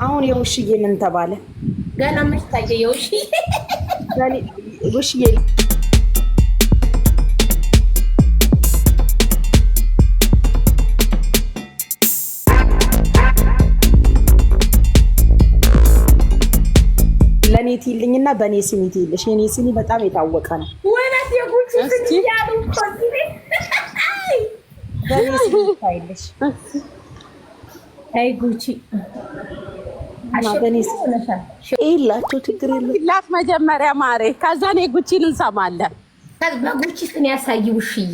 አሁን የውሽዬ ምን ተባለ? ገና መች ታየ? የውሽዬ ለኔ ትይልኝና በኔ ስኒ ትይልሽ። የኔ ስኒ በጣም የታወቀ ነው። ወይናት የጉቺ ስኒ ያሉ ኮንቲኔ በኔ ስኒ ታይልሽ። አይ ጉቺ በኔ ስኒ ይላችሁ ችግር የለም። ላት መጀመሪያ ማሬ፣ ከዛ ነው ጉቺን እንሰማለን። በጉቺ ስኒ ያሳይ ውሽዬ።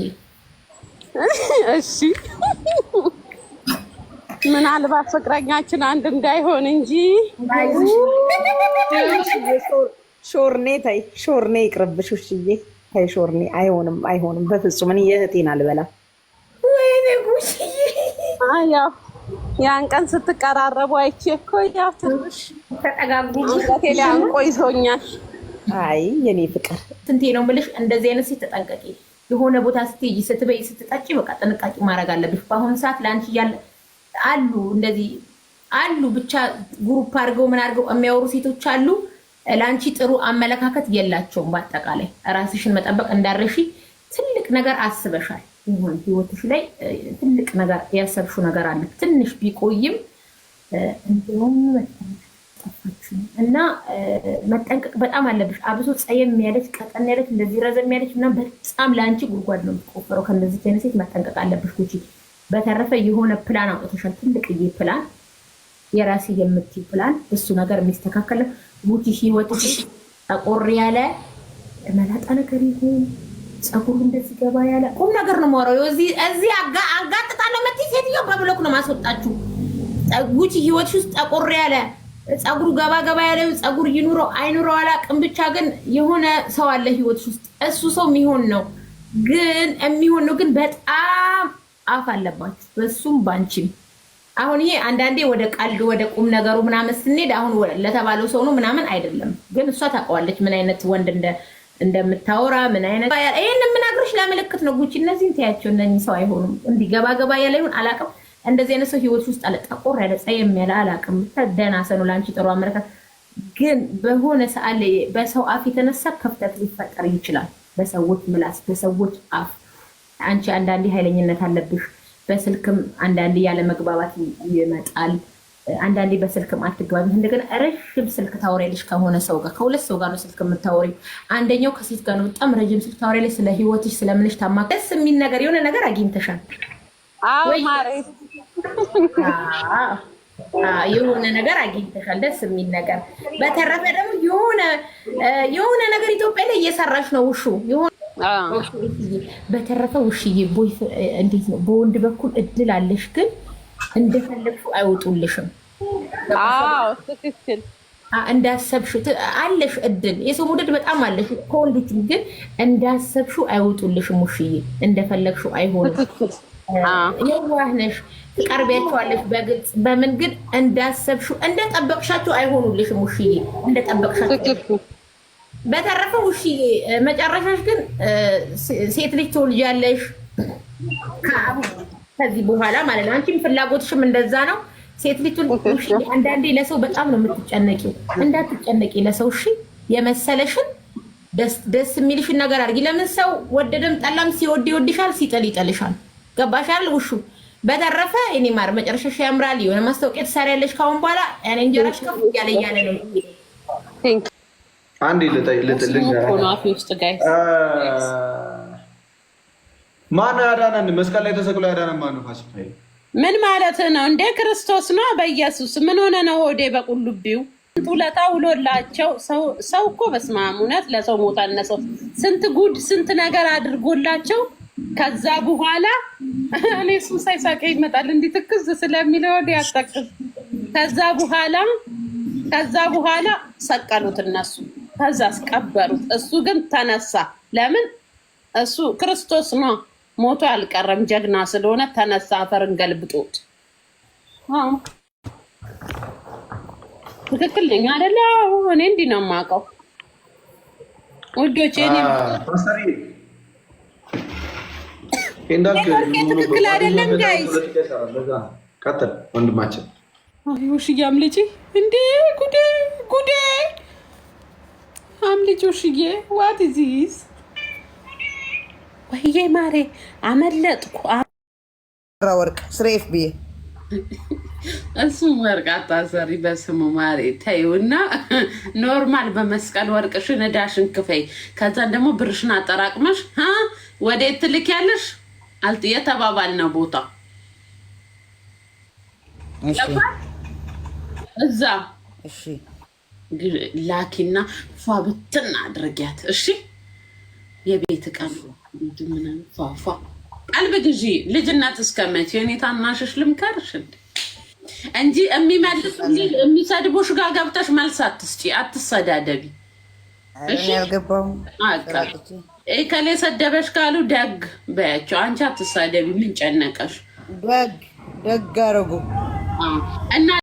እሺ ምናልባት ፍቅረኛችን አንድ እንዳይሆን እንጂ ሾርኔ ታይ ሾርኔ ይቅርብሽ ውሽዬ። ታይ ሾርኔ አይሆንም በፍጹም። እኔ የእህቴን አልበላም። ወይኔ ጉቺዬ ያው ያን ቀን ስትቀራረቡ አይቼ እኮ ያው ትንሽ ተጠጋጉ። ሆቴል አንቆ ይዞኛል። አይ የኔ ፍቅር ትንቴ ነው የምልሽ። እንደዚህ አይነት ሴት ተጠንቀቂ። የሆነ ቦታ ስትሄጂ ስትበይ ስትጠጪ በቃ ጥንቃቄ ማድረግ አለብሽ። በአሁኑ ሰዓት ለአንቺ እያለ አሉ እንደዚህ አሉ ብቻ ግሩፕ አድርገው ምን አድርገው የሚያወሩ ሴቶች አሉ። ለአንቺ ጥሩ አመለካከት የላቸውም። በአጠቃላይ ራስሽን መጠበቅ እንዳረሺ ትልቅ ነገር አስበሻል። ይሁን ህይወትሽ ላይ ትልቅ ነገር ያሰብሽው ነገር አለ። ትንሽ ቢቆይም እንደውም ጠፋችሁ እና መጠንቀቅ በጣም አለብሽ። አብሶ ጸየም ያለች ቀጠን ያለች እንደዚህ ረዘም ያለች እና በጣም ለአንቺ ጉድጓድ ነው የምትቆፍረው። ከእንደዚህ አይነት ሴት መጠንቀቅ አለብሽ ጉቺ። በተረፈ የሆነ ፕላን አውጥተሻል፣ ትልቅዬ ፕላን፣ የራሴ የምትይ ፕላን። እሱ ነገር የሚስተካከል ጉቺ። ህይወትሽ ጠቆር ያለ መላጣ ነገር ይሁን ፀጉሩ እንደዚህ ገባ ያለ ቁም ነገር ነው የማወራው። እዚህ አጋጥጣለሁ መጥቼ ሴትዮ በብሎክ ነው ማስወጣችሁ። ጉቺ ህይወትሽ ውስጥ ጠቆር ያለ ፀጉሩ ገባ ያለ ፀጉር ይኑረው አይኑረው አላውቅም፣ ብቻ ግን የሆነ ሰው አለ ህይወትሽ ውስጥ። እሱ ሰው የሚሆን ነው ግን በጣም አፍ አለባችሁ በሱም ባንቺም። አሁን ይሄ አንዳንዴ ወደ ቀልድ ወደ ቁም ነገሩ ምናምን ስንሄድ አሁን ለተባለው ሰው ነው ምናምን አይደለም፣ ግን እሷ ታውቀዋለች ምን አይነት ወንድ እንደምታወራ ምን አይነት። ይሄን የምናግርሽ ለምልክት ነው ጉቺ። እነዚህን ተያቸው፣ እነኚህ ሰው አይሆኑም። እንዲህ ገባ ያለ ይሁን አላውቅም። እንደዚህ አይነት ሰው ህይወት ውስጥ አለ ጠቆር ያለ ጸየም ያለ አላውቅም። ደህና ሰው ነው ለአንቺ ጥሩ አመለካከት፣ ግን በሆነ ሰዓት ላይ በሰው አፍ የተነሳ ክፍተት ሊፈጠር ይችላል። በሰዎች ምላስ በሰዎች አፍ አንቺ አንዳንዴ ኃይለኝነት አለብሽ። በስልክም አንዳንዴ ያለ መግባባት ይመጣል። አንዳንዴ በስልክም አትግባቢ። እንደገና ረጅም ስልክ ታወሪያለሽ ከሆነ ሰው ጋር፣ ከሁለት ሰው ጋር ነው ስልክ የምታወሪ። አንደኛው ከሴት ጋር ነው በጣም ረጅም ስልክ ታወሪያለሽ። ስለ ህይወትሽ ስለምንሽ ደስ የሚል ነገር የሆነ ነገር አግኝተሻል። አዎ ማሬ፣ የሆነ ነገር አግኝተሻል፣ ደስ የሚል ነገር። በተረፈ ደግሞ የሆነ ነገር ኢትዮጵያ ላይ እየሰራሽ ነው ውሹ የሆነ በተረፈ ውሽዬ ቦይ እንዴት ነው? በወንድ በኩል እድል አለሽ፣ ግን እንደፈለግሽው አይወጡልሽም። አዎ ትክክል። እንዳሰብሽው አለሽ እድል፣ የሰው መውደድ በጣም አለሽ ከወንዶች፣ ግን እንዳሰብሽው አይወጡልሽም ውሽዬ። እንደፈለግሽው አይሆንም። የዋህ ነሽ፣ ትቀርቢያቸዋለሽ በግልጽ በምን፣ ግን እንዳሰብሽው እንደጠበቅሻቸው አይሆኑልሽም ውሽዬ፣ እንደጠበቅሻቸው። በተረፈ ውሽዬ መጨረሻሽ ግን ሴት ልጅ ትወልጃለሽ ከዚህ በኋላ ማለት ነው። አንቺም ፍላጎትሽም እንደዛ ነው። ሴት ልጅ ትወልጂ። አንዳንዴ ለሰው በጣም ነው የምትጨነቂው። እንዳትጨነቂ ለሰው። እሺ የመሰለሽን ደስ የሚልሽን ነገር አድርጊ። ለምን ሰው ወደደም ጠላም ሲወድ ይወድሻል፣ ሲጠል ይጠልሻል። ገባሽ አይደል ውሹ? በተረፈ እኔ ማር መጨረሻሽ ያምራል። የሆነ ማስታወቂያ ትሰሪያለሽ ካሁን በኋላ። እኔ እንጀራሽ ከፍ እያለ ነው። አንዴ ማን ያዳነን? መስቀል ላይ ተሰቅሎ ያዳነን ማን ነው? ፋሲካ ምን ማለት ነው እንዴ? ክርስቶስ ነው። በኢየሱስ ምን ሆነ ነው ሆዴ በቁልቢው ውለታ ውሎላቸው። ሰው እኮ በስመ አብ እውነት ለሰው ሞታል። ሰው ስንት ጉድ ስንት ነገር አድርጎላቸው ከዛ በኋላ እኔ እሱን ሳይሳቀ ይመጣል እንዲህ ትክዝ ስለሚለው ወዲህ ያጠቅስ። ከዛ በኋላ ሰቀሉት እነሱ፣ ከዛ አስቀበሩት። እሱ ግን ተነሳ። ለምን? እሱ ክርስቶስ ነው፣ ሞቶ አልቀረም። ጀግና ስለሆነ ተነሳ፣ አፈርን ገልብጦት። ትክክል ነኝ አይደለ? እኔ እንዲህ ነው የማውቀው ውዶቼ። ትክክል አይደለም ጋይስ? ቀጥል ወንድማችን። ውሽዬ አምልጪ እንዴ! ጉዴ ጉዴ! አምልጪ ውሽዬ። ዋት ኢዝ ዚስ? ወይዬ ማሬ አመለጥኩ። ወርቅ ስሬፍ ብዬ እሱም ወርቅ አታሰሪ በስሙ ማሬ ተይውና፣ ኖርማል በመስቀል ወርቅሽን እዳሽን ክፈይ። ከዛን ደግሞ ብርሽን አጠራቅመሽ ወዴት ትልኪያለሽ? የተባባልነው ቦታ እዛ ላኪና ፏ ብትን አድርጊያት። እሺ የቤት ቀን ምናምን ፏፏ ቀልብ ግዢ። ልጅነት እስከመቼ? እኔ ታናሽሽ ልምከርሽ እንጂ የሚመልሱልኝ የሚሰድቡሽ ጋር ገብተሽ መልስ አትስጪ፣ አትሰዳደቢ። እሺ ከሌ ሰደበሽ ካሉ ደግ በያቸው። አንቺ አትሳደቢ። ምን ጨነቀሽ? ደግ አረጉ እና